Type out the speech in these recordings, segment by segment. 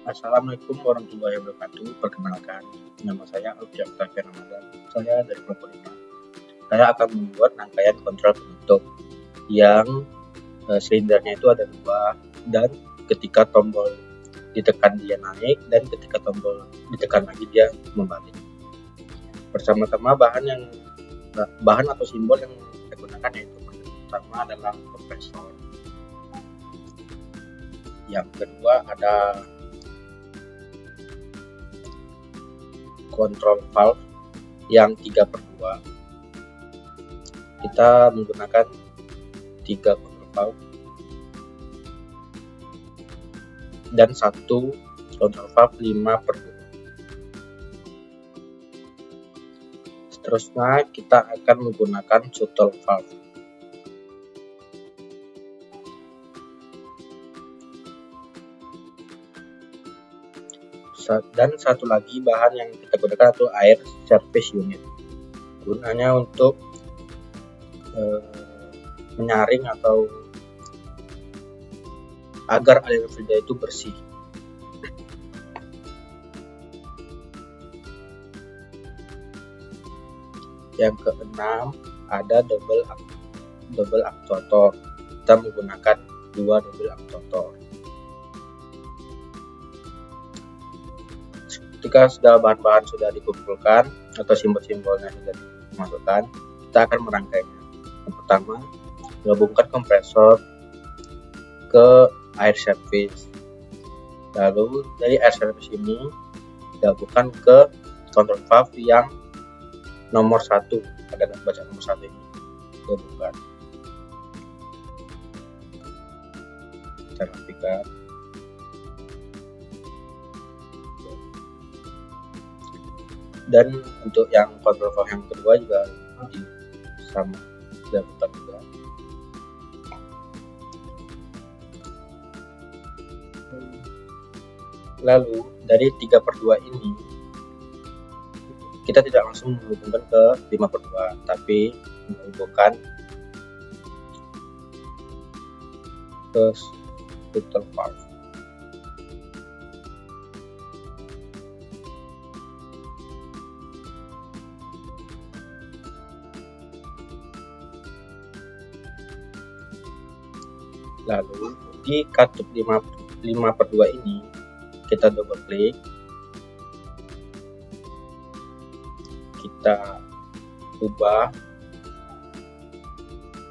Assalamualaikum warahmatullahi wabarakatuh. Perkenalkan, nama saya Alfian Ramadan. Saya dari kelompok 5. Saya akan membuat rangkaian kontrol penutup yang silindernya itu ada 2, dan ketika tombol ditekan dia naik, dan ketika tombol ditekan lagi dia membalik. Pertama-tama bahan atau simbol yang kita gunakan yaitu pertama adalah kompresor. Yang kedua ada kontrol valve yang 3/2. Kita menggunakan 3 kontrol valve dan 1 kontrol valve 5/2. Seterusnya kita akan menggunakan shuttle valve. Dan satu lagi bahan yang kita gunakan itu air service unit, gunanya untuk menyaring atau agar aliran fluida itu bersih. Yang keenam ada double actuator. Kita menggunakan 2 double actuator. Ketika sudah bahan-bahan sudah dikumpulkan atau simbol-simbolnya sudah dimasukkan, kita akan merangkainya. Yang pertama, gabungkan kompresor ke air service. Lalu dari air service ini gabungkan ke kontrol valve yang nomor 1. Ada baca nomor 1 ini. Gabungkan. Kita rapikan. Dan untuk yang kontrol valve yang kedua juga sama, gabungkan juga. Lalu dari 3/2 ini kita tidak langsung menghubungkan ke 5/2, tapi menghubungkan ke shuttle valve. Lalu di katup 5/2 ini kita double klik, kita ubah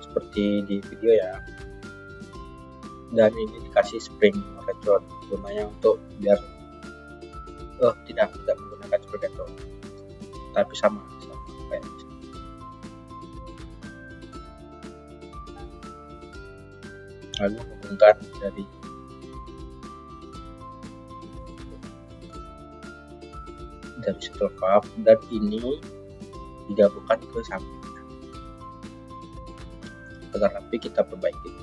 seperti di video ya, dan ini dikasih spring retro, gunanya untuk biar tidak menggunakan spring retro, tapi sama kayak ini. Lalu hubungkan dari shuttle valve, dan ini digabungkan ke sampingnya agar rapi. Kita perbaiki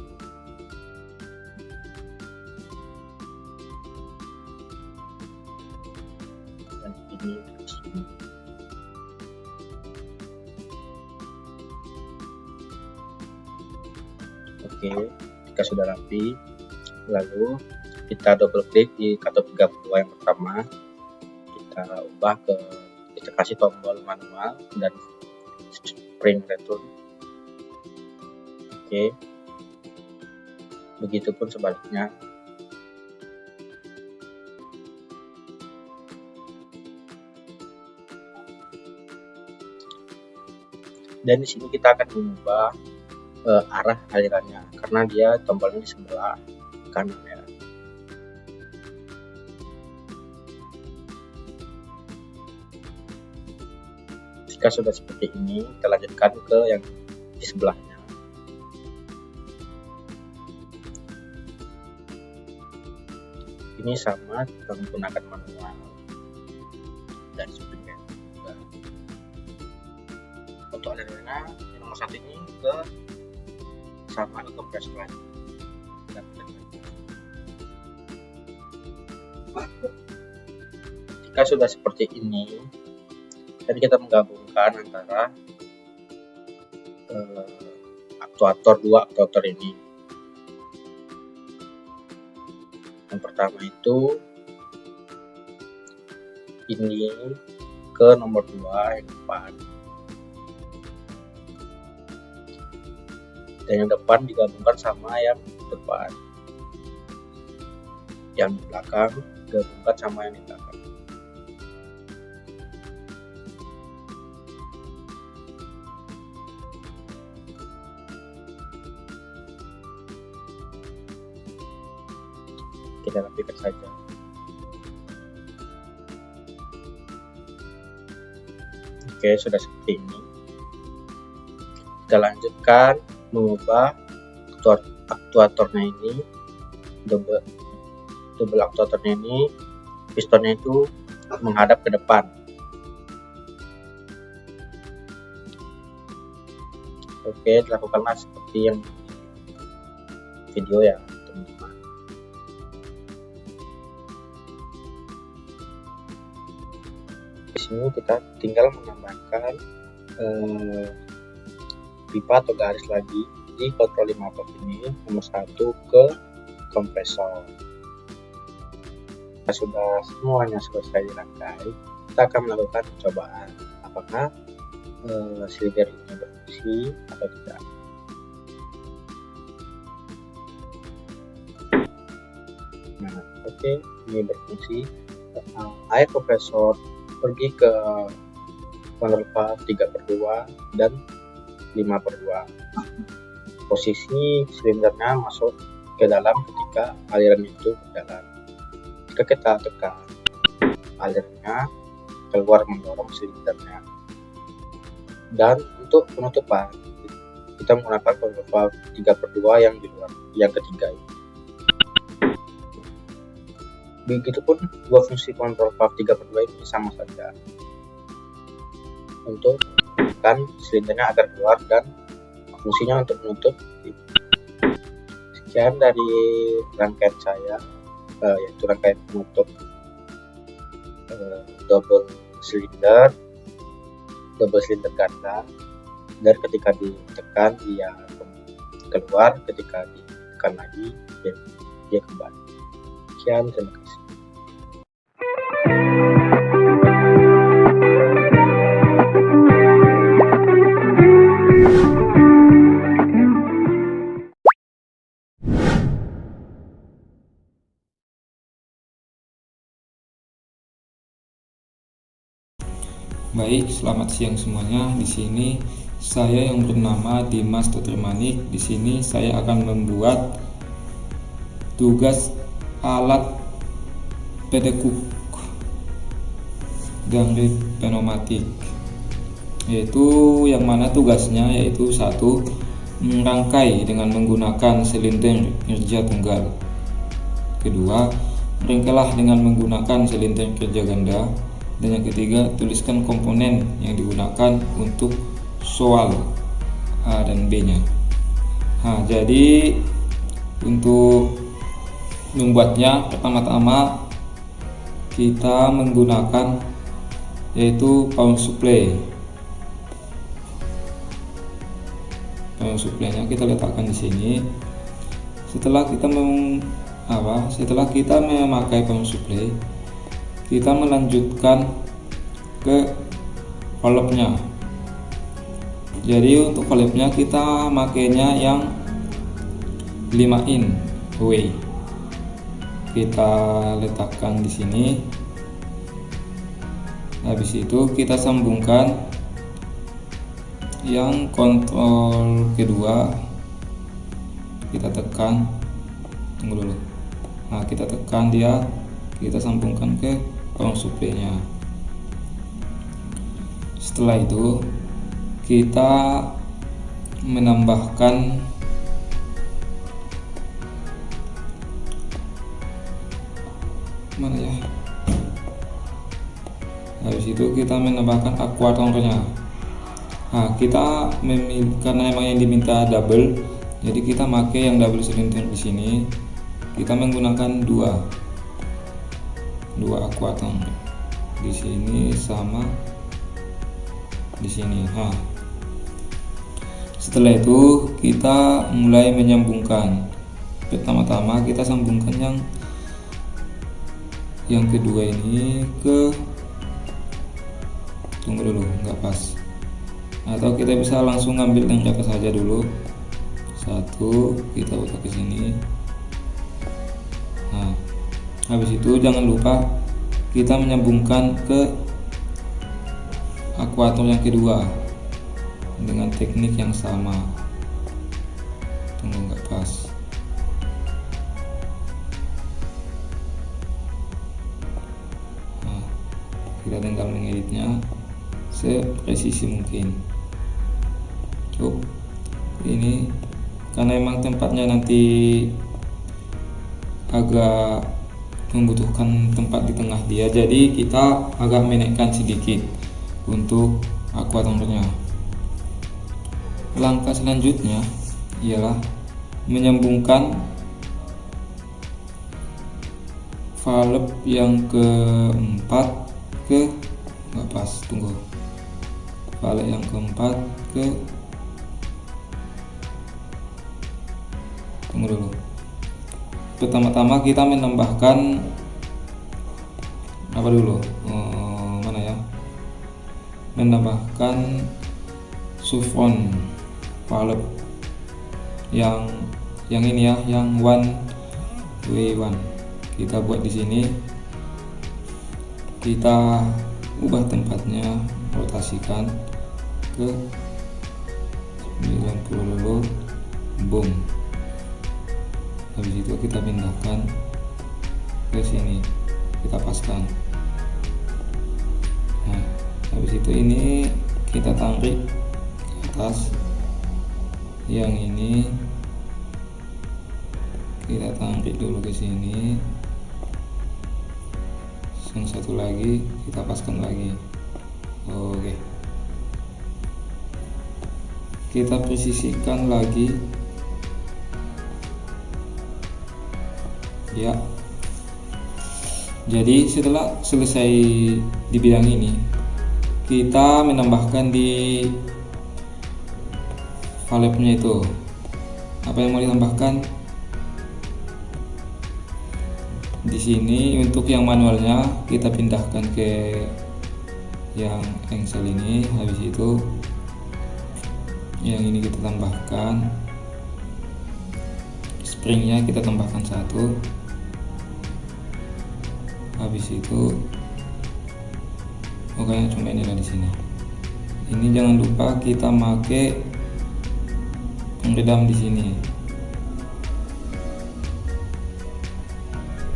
dan ini di sini. Oke, jika sudah rapi, lalu kita double klik di katup 3/2 yang pertama, kita ubah kita kasih tombol manual dan spring return. Oke, begitupun sebaliknya. Dan di sini kita akan mengubah arah alirannya, karena dia tombolnya di sebelah kanan ya. Jika sudah seperti ini, kita lanjutkan ke yang di sebelahnya. Ini sama, kita menggunakan manual dan spring juga. Untuk alirannya yang nomor 1 ini sama ke kompresor lagi. Jika sudah seperti ini, dan kita menggabungkan antara dua aktuator ini. Yang pertama itu ini ke nomor 2 yang depan, dan yang depan digabungkan sama yang depan, yang di belakang digabungkan sama yang di belakang. Kita rapikan saja. Oke, sudah seperti ini. Kita lanjutkan mengubah aktuatornya ini, double aktuatornya ini, pistonnya itu menghadap ke depan. Oke, lakukanlah seperti yang video ya teman-teman. Di sini kita tinggal menambahkan pipa atau garis lagi di kontrol 5 volt ini, nomor 1 ke kompresor. Sudah semuanya selesai dirangkai, kita akan melakukan percobaan apakah silinder ini berfungsi atau tidak. Nah, oke, ini berfungsi. Air kompresor pergi ke kontrol valve 3/2 dan 5/2. Posisi silindernya masuk ke dalam ketika aliran itu berjalan. Jika kita tekan, alirannya keluar mendorong silindernya. Dan untuk penutupan, kita menggunakan kontrol valve 3/2 yang di luar, yang ketiga ini. Begitupun dua fungsi kontrol valve 3/2 ini sama saja untuk menekan silindernya agar keluar dan fungsinya untuk menutup. Sekian dari rangkaian saya, yaitu rangkaian penutup double silinder ganda, dan ketika ditekan dia keluar, ketika ditekan lagi dia kembali. Sekian, terima kasih. Baik, selamat siang semuanya. Di sini saya yang bernama Dimas Tutrimanik. Di sini saya akan membuat tugas alat pedekuk ganglit pneumatik, yaitu yang mana tugasnya yaitu 1. Merangkai dengan menggunakan silinder kerja tunggal. 2. Merangkailah dengan menggunakan silinder kerja ganda. Dan yang ketiga, tuliskan komponen yang digunakan untuk soal A dan B nya. Nah, jadi untuk membuatnya, pertama-tama kita menggunakan yaitu power supply. Power supply-nya kita letakkan di sini. Setelah kita memakai power supply, kita melanjutkan ke valve-nya. Jadi untuk valve-nya kita makainya yang 5 in away. Kita letakkan di sini. Habis itu kita sambungkan yang kontrol kedua. Kita tekan, tunggu dulu. Nah, kita tekan dia, kita sambungkan ke power supply-nya. Setelah itu kita menambahkan habis itu kita menambahkan aktuatornya. Nah, kita karena emang yang diminta double, jadi kita pakai yang double silinder di sini. Kita menggunakan dua aktuator di sini sama di sini. Nah, setelah itu kita mulai menyambungkan. Pertama-tama kita sambungkan yang kedua ini ke tunggu dulu, nggak pas. Atau kita bisa langsung ngambil yang di atas saja dulu. Satu, kita buka ke sini. Nah, habis itu jangan lupa kita menyambungkan ke akuator yang kedua dengan teknik yang sama. Tunggu, nggak pas. Nah, kita tinggal mengeditnya sepresisi mungkin. Ini karena emang tempatnya nanti agak membutuhkan tempat di tengah dia, jadi kita agak menaikkan sedikit untuk akuatornya. Langkah selanjutnya ialah menyambungkan valve yang keempat ke nggak pas, tunggu, valve yang keempat ke tunggu dulu. Pertama-tama kita menambahkan apa dulu, mana ya, menambahkan sufron valve yang ini ya, yang 1W1. Kita buat di sini, kita ubah tempatnya, rotasikan ke 90 dulu, boom. Habis itu kita pindahkan ke sini, kita paskan. Nah, habis itu ini kita tarik ke atas, yang ini kita tarik dulu ke sini, yang satu lagi kita paskan lagi. Oke, kita presisikan lagi ya. Jadi setelah selesai di bidang ini, kita menambahkan di valve-nya itu. Apa yang mau ditambahkan di sini? Untuk yang manualnya kita pindahkan ke yang engsel ini. Habis itu yang ini kita tambahkan, springnya kita tambahkan satu. Habis itu pokoknya cuma inilah di sini. Ini jangan lupa kita pakai pengredam di sini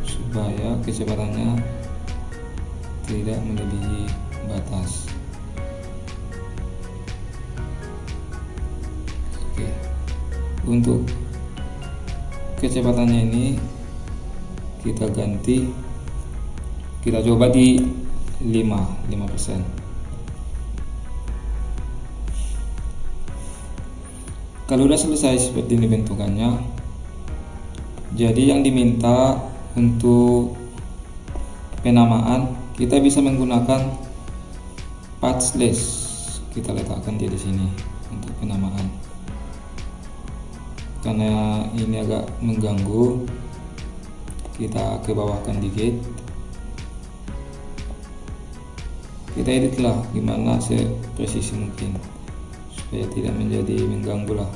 supaya kecepatannya tidak melebihi batas. Oke, untuk kecepatannya ini kita ganti, kita coba di 5%. Kalau udah selesai seperti ini bentukannya, jadi yang diminta untuk penamaan kita bisa menggunakan part slash. Kita letakkan dia di sini untuk penamaan. Karena ini agak mengganggu, kita ke bawahkan dikit. Kita edit lah gimana sepresisi mungkin supaya tidak menjadi mengganggu lah.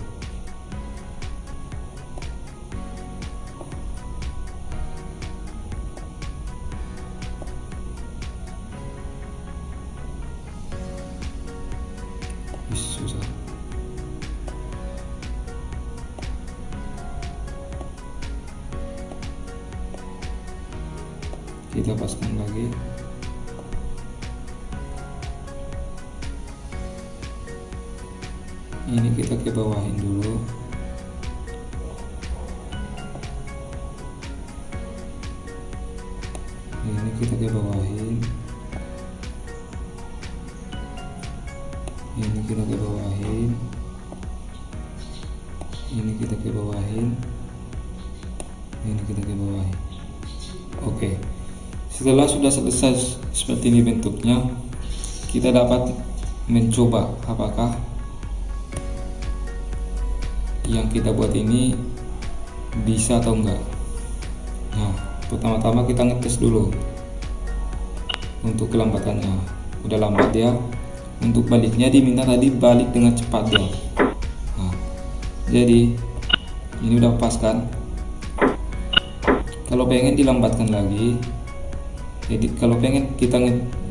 Susah. Kita paskan lagi. Ini kita ke bawahin dulu. Ini kita ke bawahin. Ini kita ke bawahin. Ini kita ke bawahin. Ini kita ke bawahin. Oke. Setelah sudah selesai seperti ini bentuknya, kita dapat mencoba apakah yang kita buat ini bisa atau enggak. Nah, pertama-tama kita ngetes dulu untuk kelambatannya. Udah lambat dia, Untuk baliknya diminta tadi balik dengan cepat ya. Nah, jadi ini udah pas kan. Kalau pengen dilambatkan lagi, jadi kalau pengen kita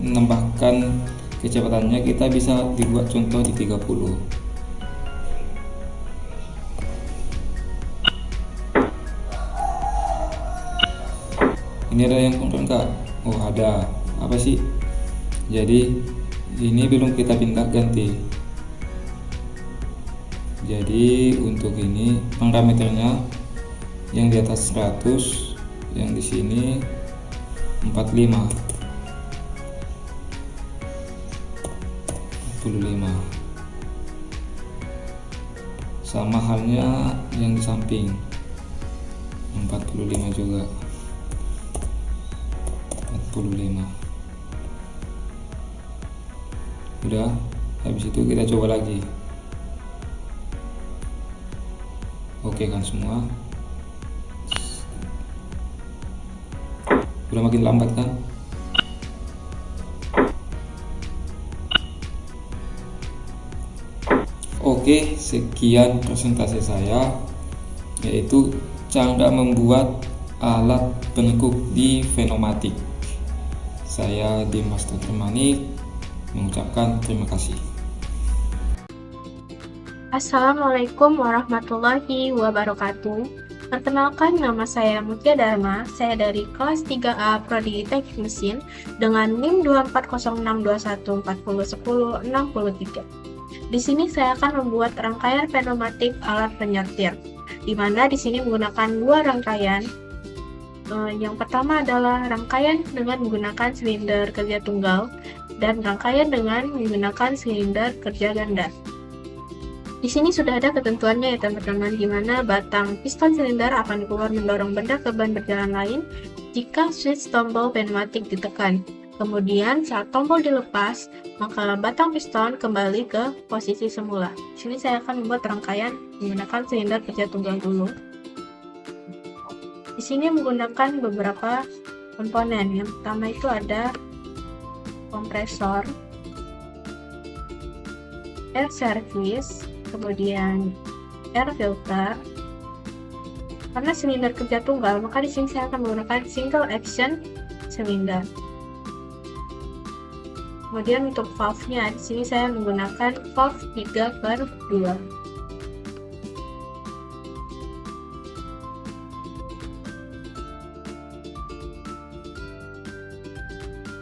menambahkan kecepatannya, kita bisa dibuat contoh di 30. Ini ada yang kurang enggak? Oh ada. Apa sih? Jadi ini belum kita pindah ganti. Jadi untuk ini parameternya yang di atas 100, yang di sini 45. Sama halnya yang di samping 45 juga. 45. Udah, habis itu kita coba lagi. Oke kan semua. Udah makin lambat kan? Oke, sekian presentasi saya, yaitu cara membuat alat penekuk di Venomatic. Saya Dimas Termanik mengucapkan terima kasih. Assalamualaikum warahmatullahi wabarakatuh. Perkenalkan, nama saya Mutia Dharma. Saya dari kelas 3A Prodi Teknik Mesin dengan NIM 2406214011063. Di sini saya akan membuat rangkaian pneumatik alat penyetir, di mana di sini menggunakan dua rangkaian. Yang pertama adalah rangkaian dengan menggunakan silinder kerja tunggal dan rangkaian dengan menggunakan silinder kerja ganda. Di sini sudah ada ketentuannya ya teman-teman, di mana batang piston silinder akan keluar mendorong benda ke ban berjalan lain jika switch tombol pneumatik ditekan. Kemudian saat tombol dilepas, maka batang piston kembali ke posisi semula. Di sini saya akan membuat rangkaian menggunakan silinder kerja tunggal dulu. Di sini menggunakan beberapa komponen. Yang pertama itu ada kompresor, air service, kemudian air filter. Karena silinder kerja tunggal, maka di sini saya akan menggunakan single action silinder. Kemudian untuk valve-nya, di sini saya menggunakan valve 3/2.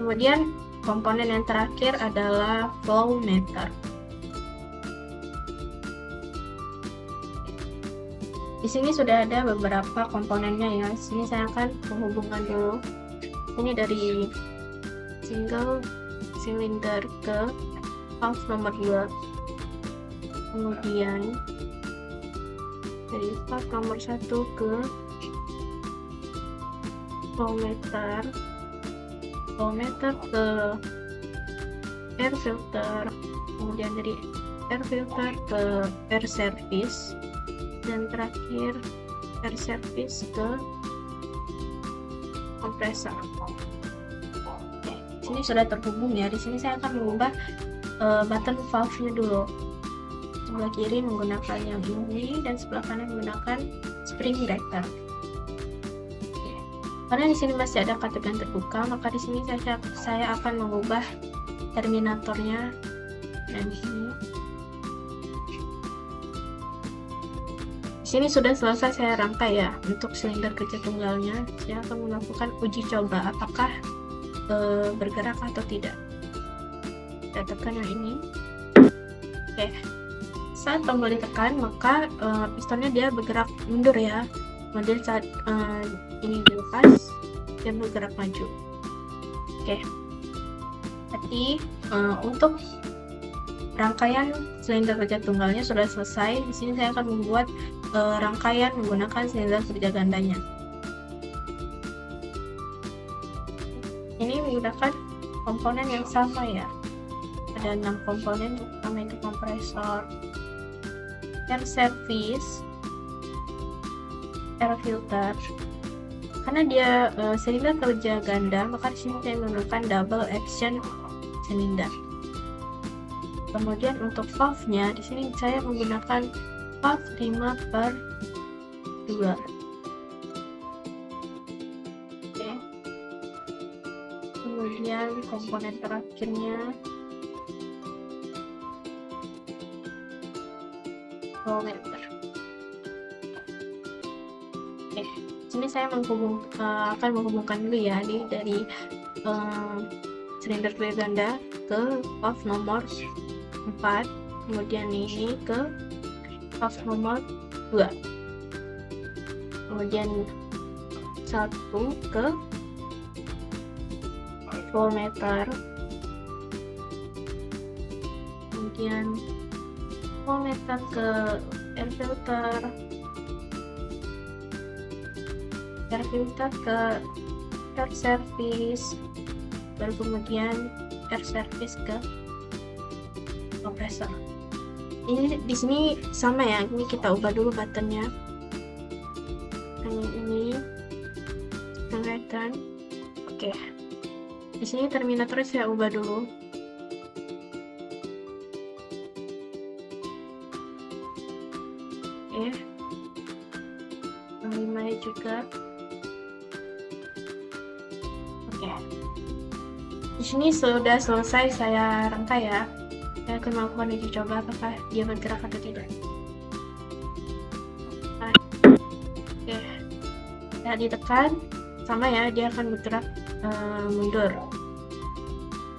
Kemudian komponen yang terakhir adalah flow meter. Di sini sudah ada beberapa komponennya ya. Di sini saya akan menghubungkan dulu. Ini dari single silinder ke valve nomor 2. Kemudian dari valve nomor 1 ke flow meter ke air filter, kemudian dari air filter ke air service, dan terakhir air service ke kompresor. Oke, sini sudah terhubung ya. Di sini saya akan mengubah button valve-nya dulu. Sebelah kiri menggunakan yang ini dan sebelah kanan menggunakan spring breaker. Karena di sini masih ada kategan terbuka, maka di sini saya akan mengubah terminatornya dan ini. Di sini sudah selesai saya rangkai ya untuk silinder kerja tunggalnya. Saya akan melakukan uji coba apakah bergerak atau tidak. Kita tekan yang ini. Oke. Saat tombol ditekan, maka pistonnya dia bergerak mundur ya. Kemudian saat ini dilepas, dia bergerak maju. Oke. Jadi untuk rangkaian silinder kerja tunggalnya sudah selesai. Di sini saya akan membuat rangkaian menggunakan silinder kerja gandanya. Ini menggunakan komponen yang sama ya. Ada 6 komponen. Yang pertama itu kompresor, air service, air filter. Karena dia silinder kerja ganda, maka di sini saya menggunakan double action silinder. Kemudian untuk valve-nya di sini saya menggunakan valve 5/2. Oke. Kemudian komponen terakhirnya voltmeter. Oke, sini saya akan menghubungkan dulu ya dari silinder ganda ke valve nomor 4, kemudian ini ke valve nomor 2, kemudian 1 ke voltmeter, kemudian voltmeter ke air filter ke air service, baru kemudian air service ke kompresor. Ini di sini sama ya, ini kita ubah dulu buttonnya. Ini return. Oke. Di sini terminator saya ubah dulu. Oke. Yang 5 juga. Oke. Di sini sudah selesai saya rangkai ya. Saya akan melakukan uji coba apakah dia bergerak atau tidak. Oke. Ya, ditekan sama ya, dia akan bergerak mundur.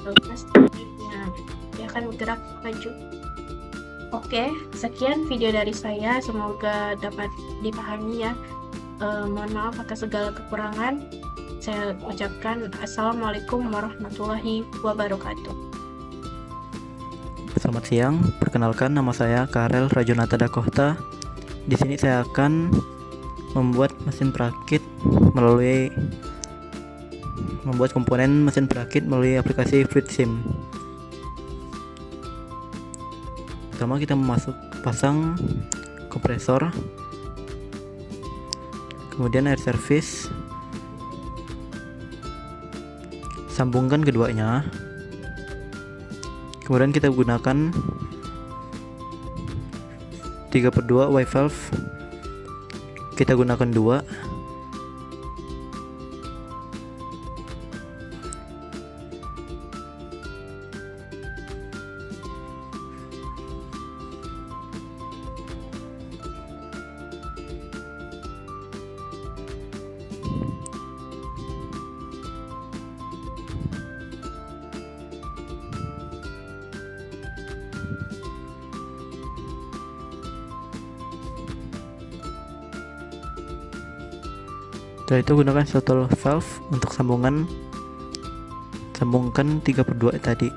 Terus dia akan bergerak maju. Oke, sekian video dari saya, semoga dapat dipahami ya. Mohon maaf atas segala kekurangan. Saya ucapkan assalamualaikum warahmatullahi wabarakatuh. Selamat siang, perkenalkan nama saya Karel Rajonata Dakohta. Di sini saya akan membuat komponen mesin perakit melalui aplikasi FluidSim. Pertama kita pasang kompresor, kemudian air service, sambungkan keduanya. Kemudian kita gunakan 3/2 Y valve, kita gunakan 2. Setelah itu gunakan shuttle valve untuk sambungkan 3/2 tadi.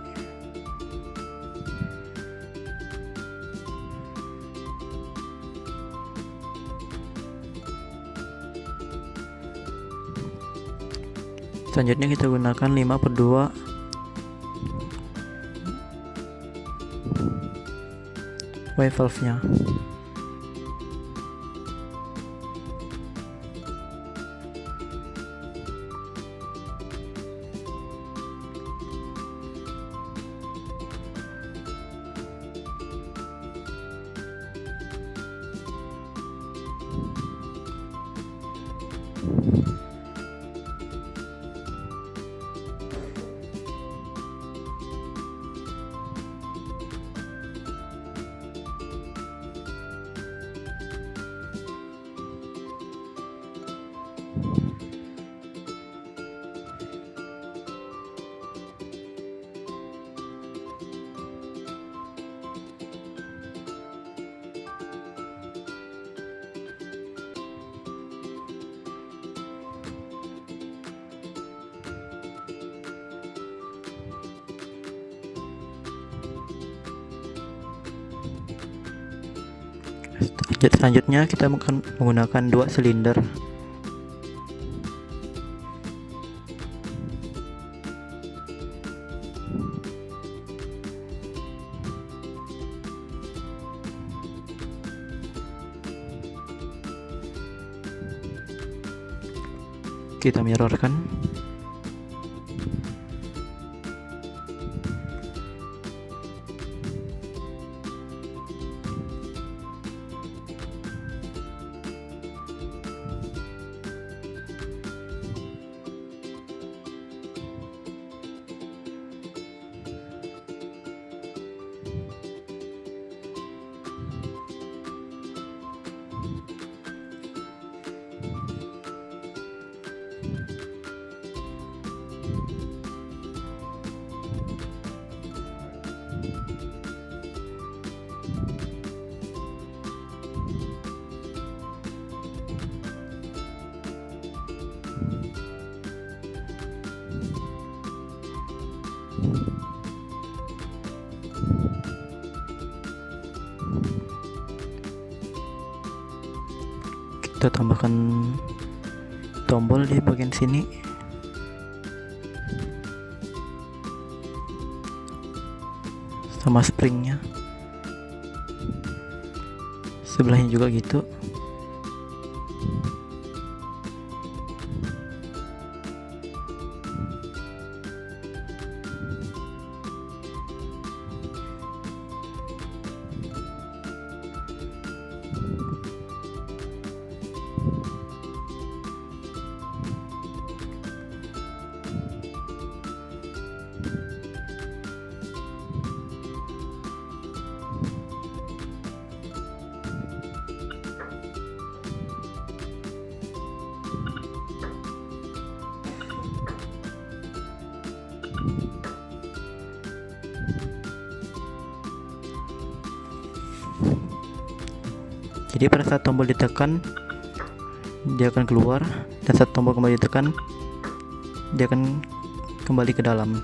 Selanjutnya kita gunakan 5/2 Y valve nya. Selanjutnya kita akan menggunakan 2 silinder. Kita mirrorkan. Kita tambahkan tombol di bagian sini. Sama springnya. Sebelahnya juga gitu. Jadi pada saat tombol ditekan, dia akan keluar, dan saat tombol kembali ditekan, dia akan kembali ke dalam.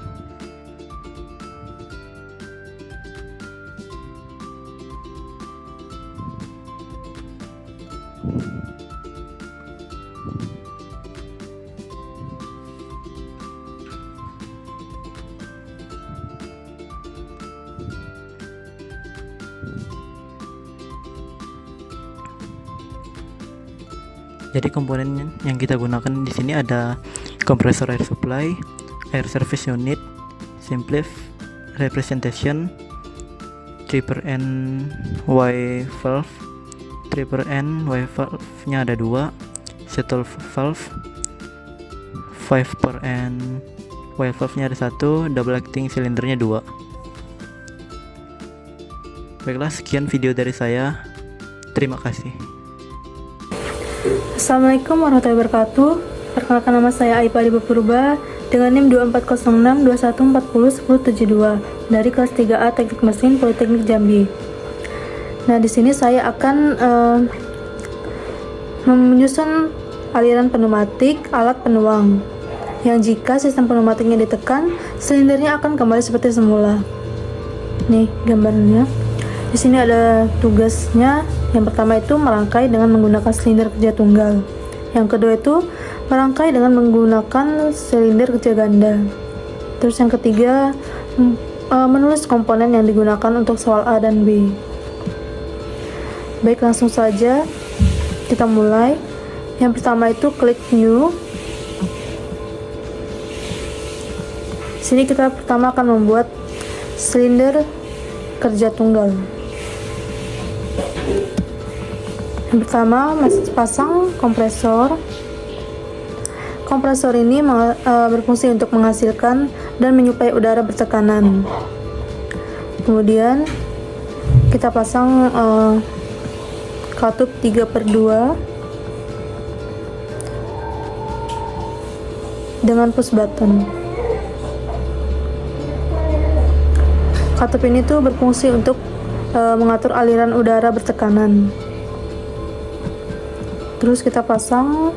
Jadi komponen yang kita gunakan di sini ada kompresor air supply, air service unit, simplif, representation, 3/n Y valve, 3/n Y valve nya ada 2, shuttle valve, 5/n Y valve nya ada 1, double acting silindernya 2. Baiklah, sekian video dari saya. Terima kasih. Assalamualaikum warahmatullahi wabarakatuh. Perkenalkan, nama saya Aipa Diba Purba dengan NIM 240621401072 dari kelas 3A Teknik Mesin Politeknik Jambi. Nah, di sini saya akan menyusun aliran pneumatik alat penuang yang jika sistem pneumatiknya ditekan, silindernya akan kembali seperti semula. Nih gambarnya. Di sini ada tugasnya. Yang pertama itu merangkai dengan menggunakan silinder kerja tunggal. Yang kedua itu merangkai dengan menggunakan silinder kerja ganda. Terus yang ketiga menulis komponen yang digunakan untuk soal A dan B. Baik, langsung saja kita mulai. Yang pertama itu klik new. Di sini kita pertama akan membuat silinder kerja tunggal. Yang pertama, pasang kompresor. Kompresor ini berfungsi untuk menghasilkan dan menyuplai udara bertekanan. Kemudian kita pasang katup 3/2 dengan push button. Katup ini tuh berfungsi untuk mengatur aliran udara bertekanan. Terus kita pasang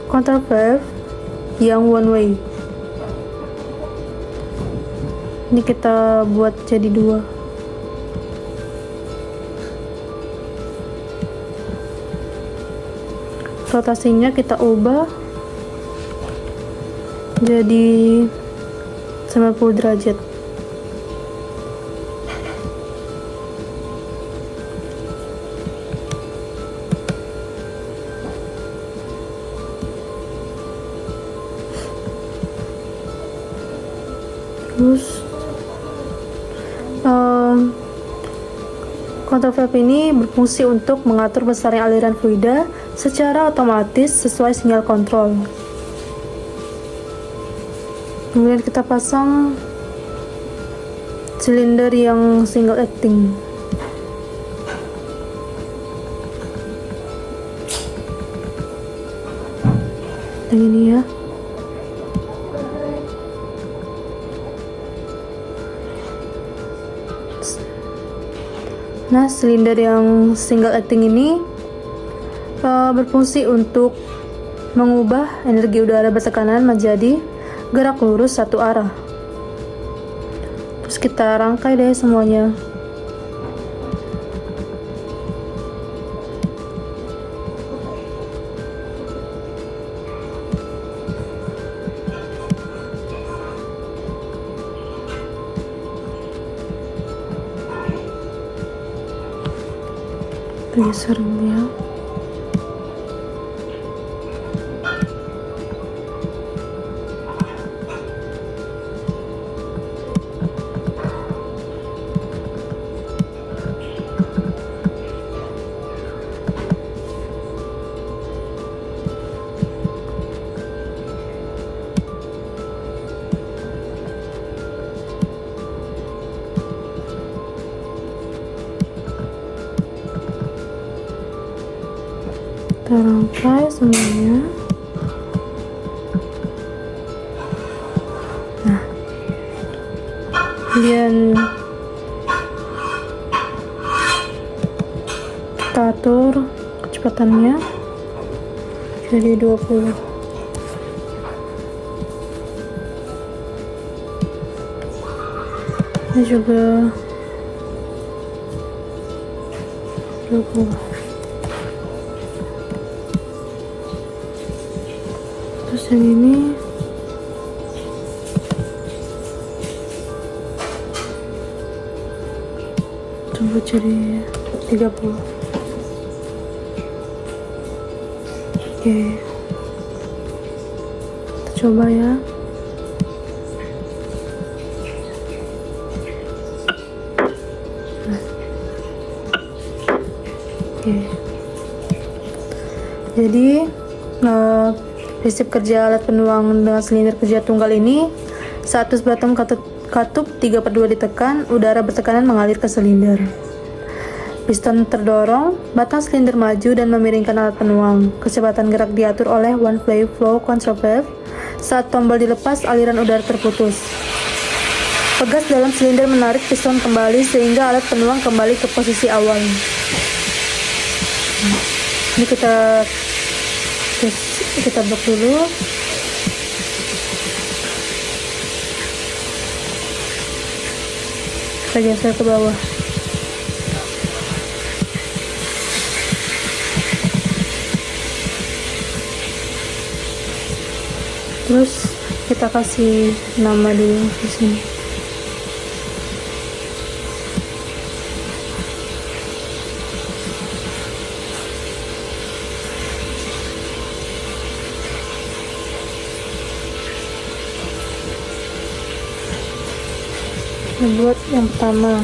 control valve yang one way. Ini kita buat jadi 2. Rotasinya kita ubah jadi 90 derajat. Terus control valve ini berfungsi untuk mengatur besarnya aliran fluida secara otomatis sesuai sinyal kontrol. Kemudian kita pasang silinder yang single acting. Yang ini ya. Nah, silinder yang single acting ini berfungsi untuk mengubah energi udara bertekanan menjadi gerak lurus satu arah. Terus kita rangkai deh semuanya. geser ya. Kita rangkai semuanya. Nah, kemudian kita atur kecepatannya jadi 20. Ini juga 20. Terus yang ini coba jadi 30. Oke, kita coba ya. Oke, jadi prinsip kerja alat penuang dengan silinder kerja tunggal ini, saat tus bottom katup 3/2 ditekan, udara bertekanan mengalir ke silinder. Piston terdorong, batang silinder maju dan memiringkan alat penuang. Kecepatan gerak diatur oleh one way flow control valve. Saat tombol dilepas, aliran udara terputus. Pegas dalam silinder menarik piston kembali sehingga alat penuang kembali ke posisi awal. Ini kita blok dulu. Kita geser ke bawah. Terus kita kasih nama dulu di sini. Buat yang pertama,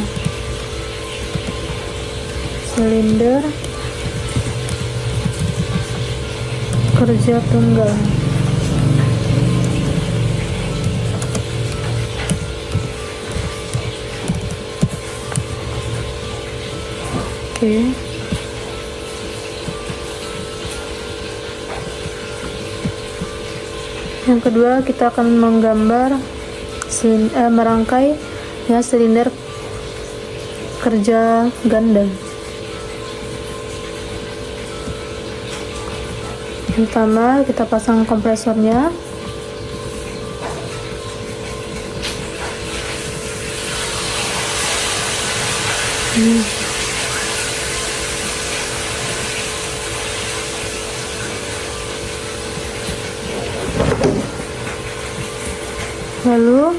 silinder kerja tunggal. Oke. Yang kedua, kita akan menggambar merangkai ya silinder kerja ganda. Yang pertama kita pasang kompresornya. Lalu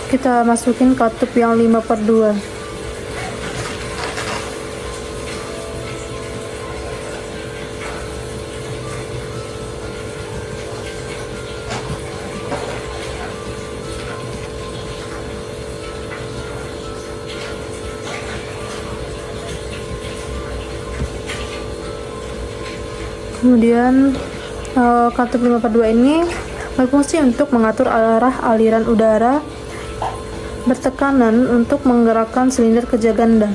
kita masukin katup yang 5/2. Kemudian katup 5/2 ini berfungsi untuk mengatur arah aliran udara bertekanan untuk menggerakkan silinder kerja ganda.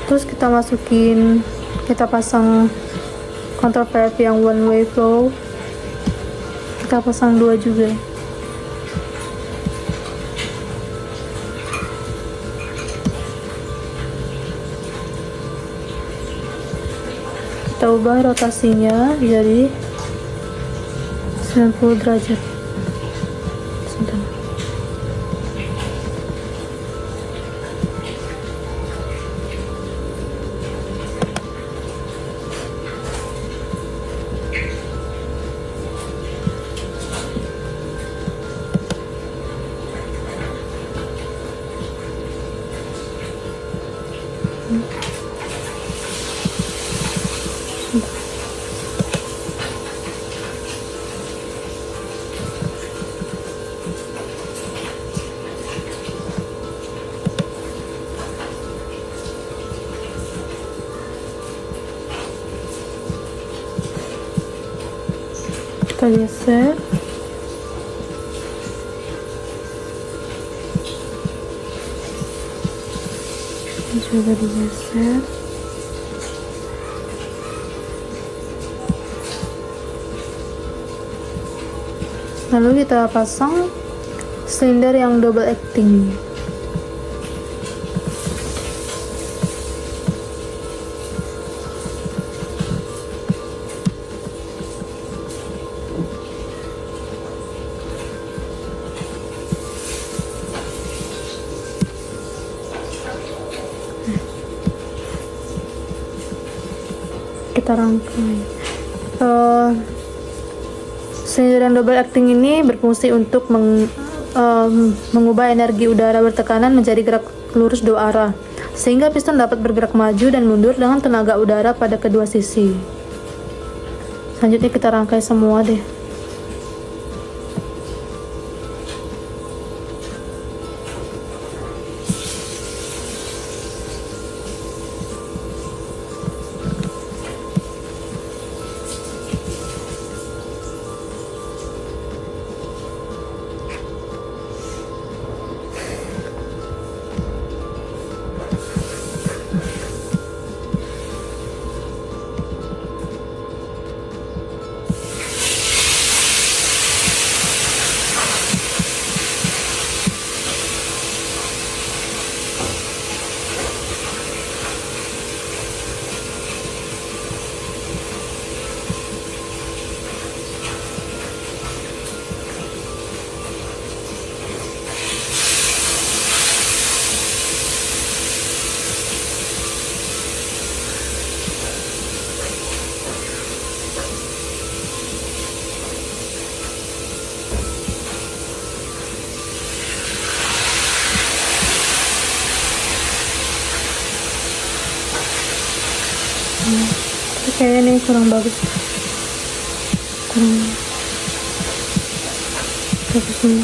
Terus kita pasang kontrol valve yang one way flow. Kita pasang 2 juga. Kita ubah rotasinya jadi 90 derajat. Sebentar. Kita geser. Ini juga digeser. Lalu kita pasang silinder yang double acting. Kita rangkai. Silinder yang double acting ini berfungsi untuk mengubah energi udara bertekanan menjadi gerak lurus dua arah, sehingga piston dapat bergerak maju dan mundur dengan tenaga udara pada kedua sisi. Selanjutnya kita rangkai semua deh. Tapi kayaknya ini kurang bagus. Kurang bagus ini.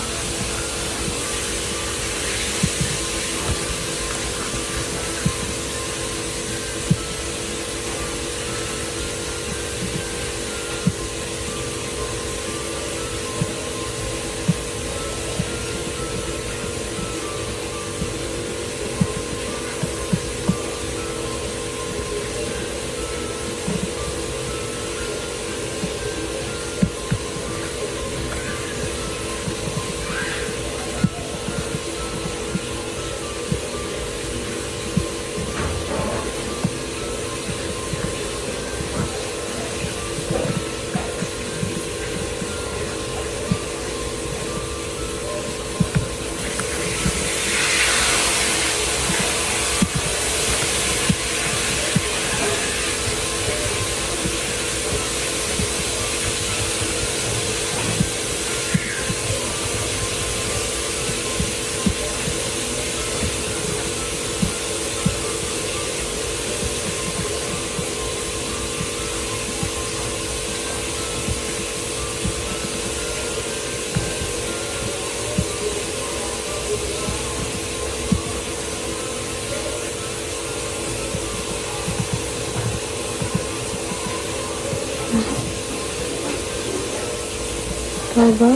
Coba.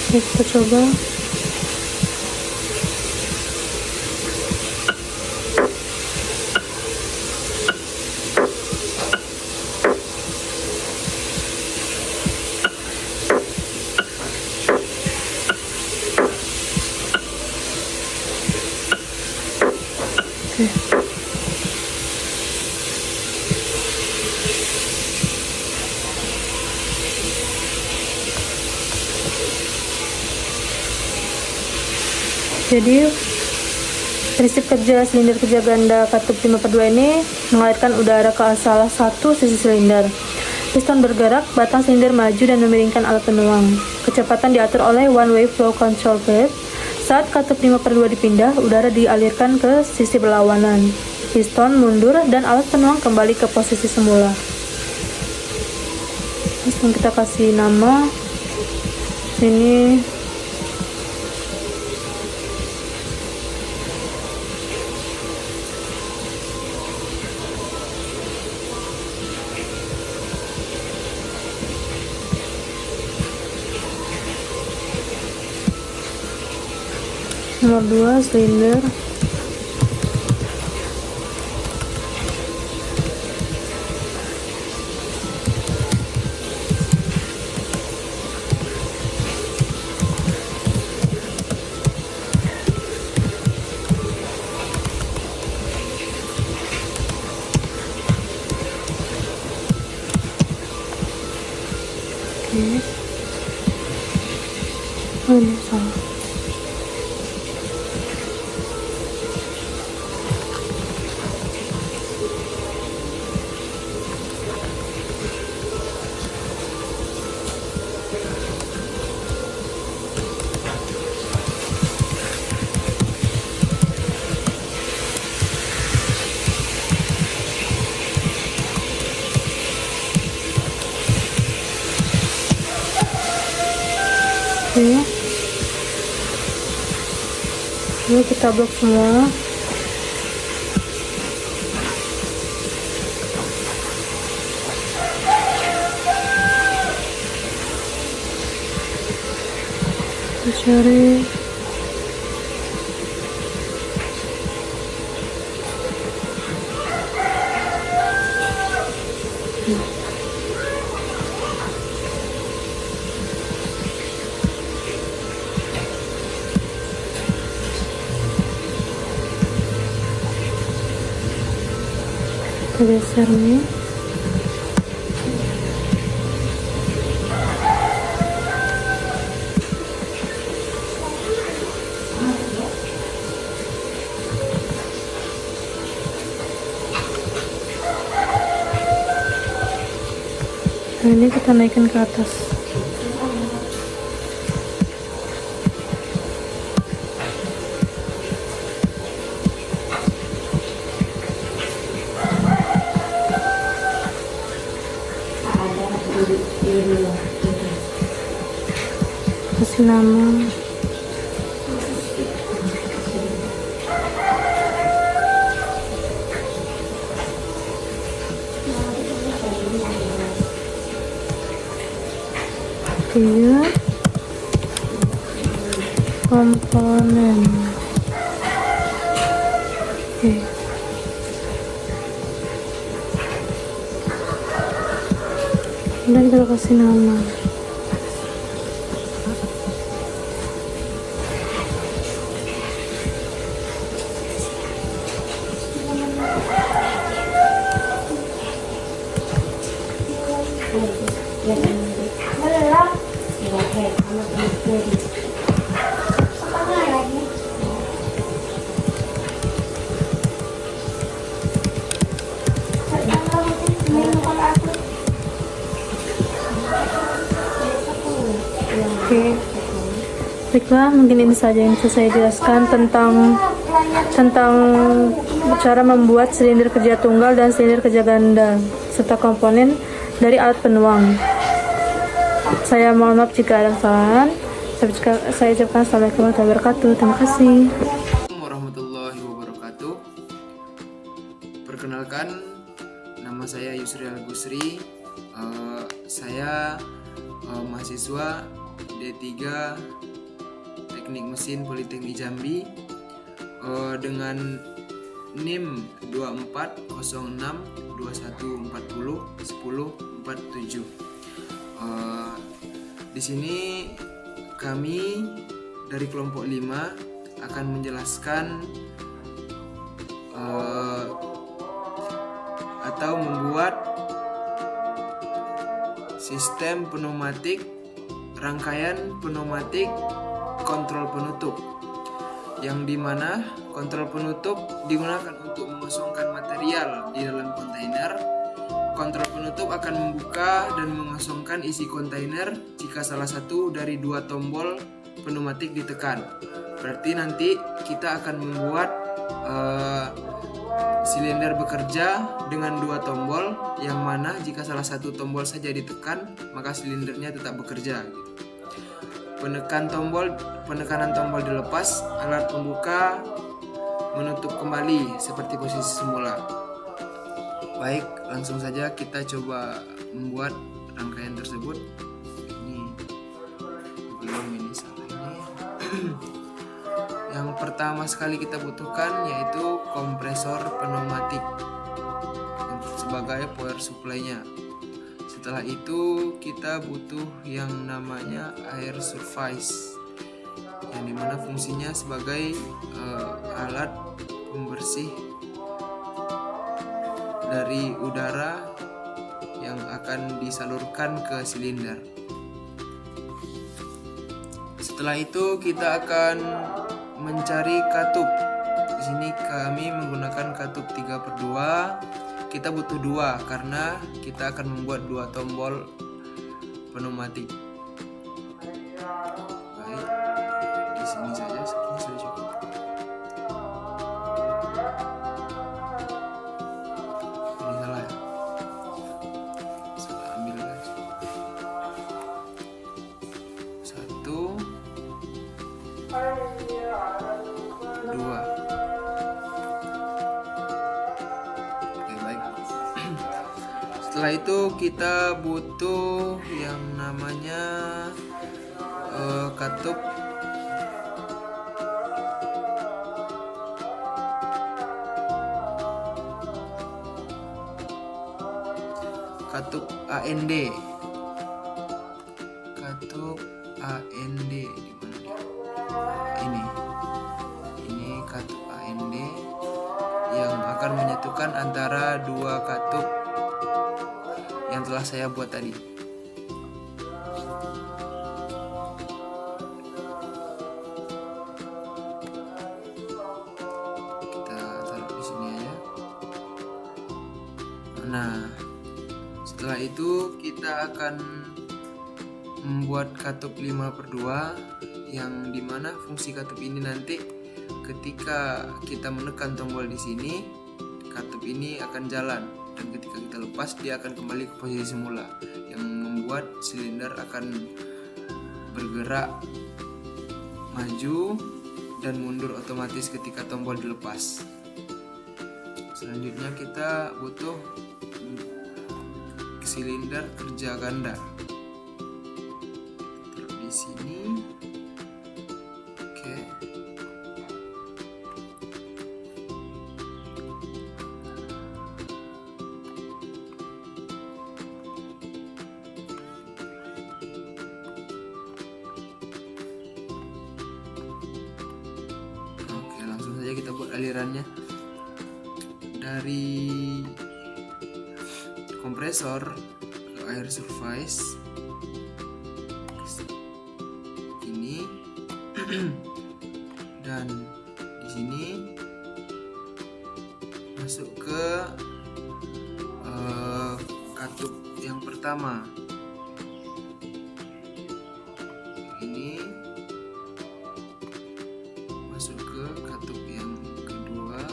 Oke, kita coba. Jadi prinsip kerja silinder kerja ganda katup 5/2 ini mengalirkan udara ke salah satu sisi silinder. Piston bergerak, batang silinder maju dan memiringkan alat penuang. Kecepatan diatur oleh one way flow control valve. Saat katup 5/2 dipindah, udara dialirkan ke sisi berlawanan. Piston mundur dan alat penuang kembali ke posisi semula. Terus kita kasih nama sini nomor 2 silinder. Oke. Oh, ini salah. Oke. Lalu kita blok semua. Kita cari kita geser nih. Nah, ini kita naikkan ke atas. Kasih nama. Tiga komponen. Oke. Dan kita kasih nama. Oke, baiklah, mungkin ini saja yang bisa saya jelaskan tentang cara membuat silinder kerja tunggal dan silinder kerja ganda serta komponen dari alat penuang. Saya mohon maaf jika ada kesalahan. Saya ucapkan assalamualaikum warahmatullahi wabarakatuh. Terima kasih. Warahmatullahi wabarakatuh. Perkenalkan, nama saya Yusri Al-Gusri. Saya mahasiswa D3 Teknik Mesin Politeknik Jambi dengan NIM 240621401047. Di sini kami dari kelompok 5 akan menjelaskan atau membuat sistem pneumatik, rangkaian pneumatik kontrol penutup. yang dimana kontrol penutup digunakan untuk mengosongkan material di dalam kontainer. Kontrol penutup akan membuka dan mengosongkan isi kontainer jika salah satu dari dua tombol pneumatik ditekan. Berarti nanti kita akan membuat silinder bekerja dengan dua tombol, yang mana jika salah satu tombol saja ditekan maka silindernya tetap bekerja. Penekanan tombol dilepas, alat pembuka menutup kembali seperti posisi semula. Baik, langsung saja kita coba membuat rangkaian tersebut. Ini salah ini. Yang pertama sekali kita butuhkan yaitu kompresor pneumatik sebagai power supply-nya. Setelah itu kita butuh yang namanya air surface, yang dimana fungsinya sebagai alat pembersih dari udara yang akan disalurkan ke silinder. Setelah itu kita akan mencari katup. Di sini kami menggunakan katup 3/2. Kita butuh 2 karena kita akan membuat 2 tombol pneumatik. Baik, di sini saja, segini sudah cukup. Ini salah ya? Salah ambil guys. 1, 2. Setelah itu kita butuh yang namanya katup AND. Katup AND di mana dia? Ini katup AND yang akan menyatukan antara dua katup yang telah saya buat tadi. Kita taruh di sini aja. Nah, setelah itu kita akan membuat katup 5/2, yang dimana fungsi katup ini nanti ketika kita menekan tombol di sini, katup ini akan jalan. Dan ketika kita lepas, dia akan kembali ke posisi semula, yang membuat silinder akan bergerak maju dan mundur otomatis ketika tombol dilepas. Selanjutnya kita butuh silinder kerja ganda. Taruh di sini. Oke. Kita buat alirannya dari kompresor ke air surface ini dan di sini masuk ke katup yang pertama. Ini masuk ke katup yang kedua.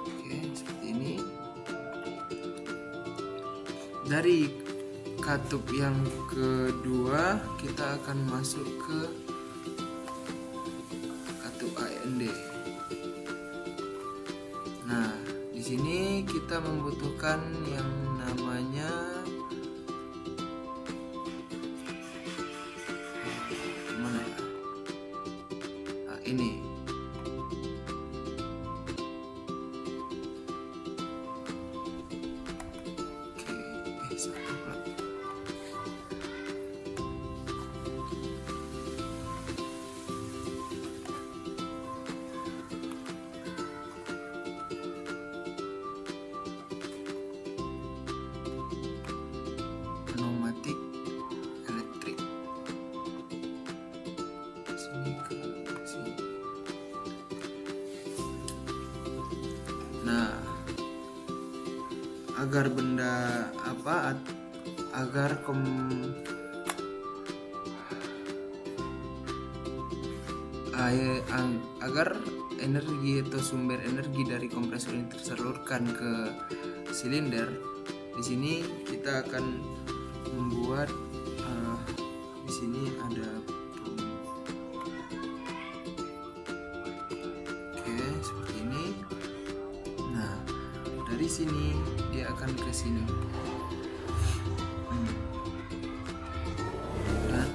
Oke, seperti ini. Dari katup yang kedua kita akan masuk ke katup AND. Nah, di sini kita membutuhkan yang namanya mana ya? Nah, ini. Oke, satu pula. agar benda agar energi atau sumber energi dari kompresor ini tersalurkan ke silinder. Di sini kita akan membuat di sini ada seperti ini. Nah, dari sini dia akan ke sini. Dan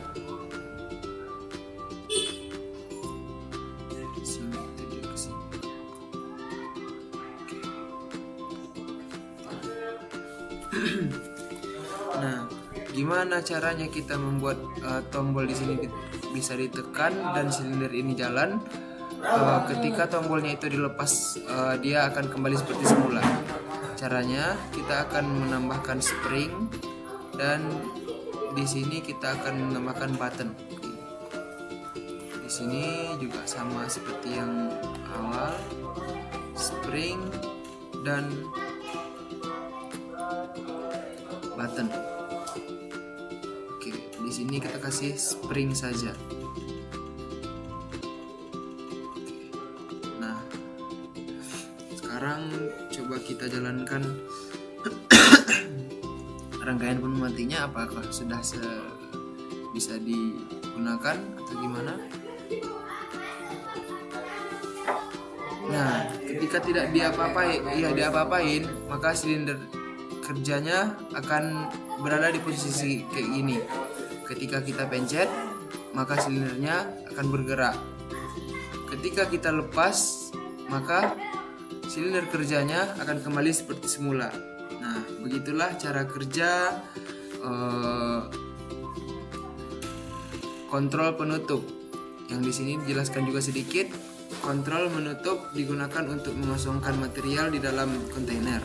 sini dia ke sini. Nah, gimana caranya kita membuat tombol di sini bisa ditekan dan silinder ini jalan? Ketika tombolnya itu dilepas, dia akan kembali seperti semula. Caranya kita akan menambahkan spring dan di sini kita akan menambahkan button. Di sini juga sama seperti yang awal, spring dan button. Oke, di sini kita kasih spring saja. Nah, sekarang coba kita jalankan rangkaian pneumatinya, apakah sudah bisa digunakan atau gimana. Nah, ketika tidak diapa-apain, maka silinder kerjanya akan berada di posisi kayak gini. Ketika kita pencet, maka silindernya akan bergerak. Ketika kita lepas, maka silinder kerjanya akan kembali seperti semula. Nah, begitulah cara kerja kontrol penutup. Yang di sini dijelaskan juga sedikit. Kontrol menutup digunakan untuk mengosongkan material di dalam kontainer.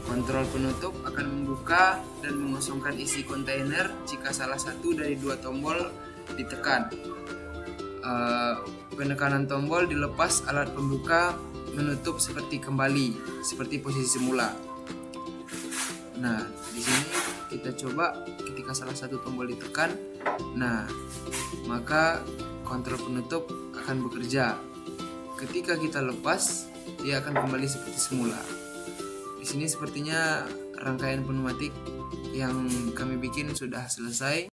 Kontrol penutup akan membuka dan mengosongkan isi kontainer jika salah satu dari dua tombol ditekan. Penekanan tombol dilepas, alat pembuka menutup seperti posisi semula. Nah, di sini kita coba ketika salah satu tombol ditekan, nah maka kontrol penutup akan bekerja. Ketika kita lepas, dia akan kembali seperti semula. Di sini sepertinya rangkaian pneumatik yang kami bikin sudah selesai.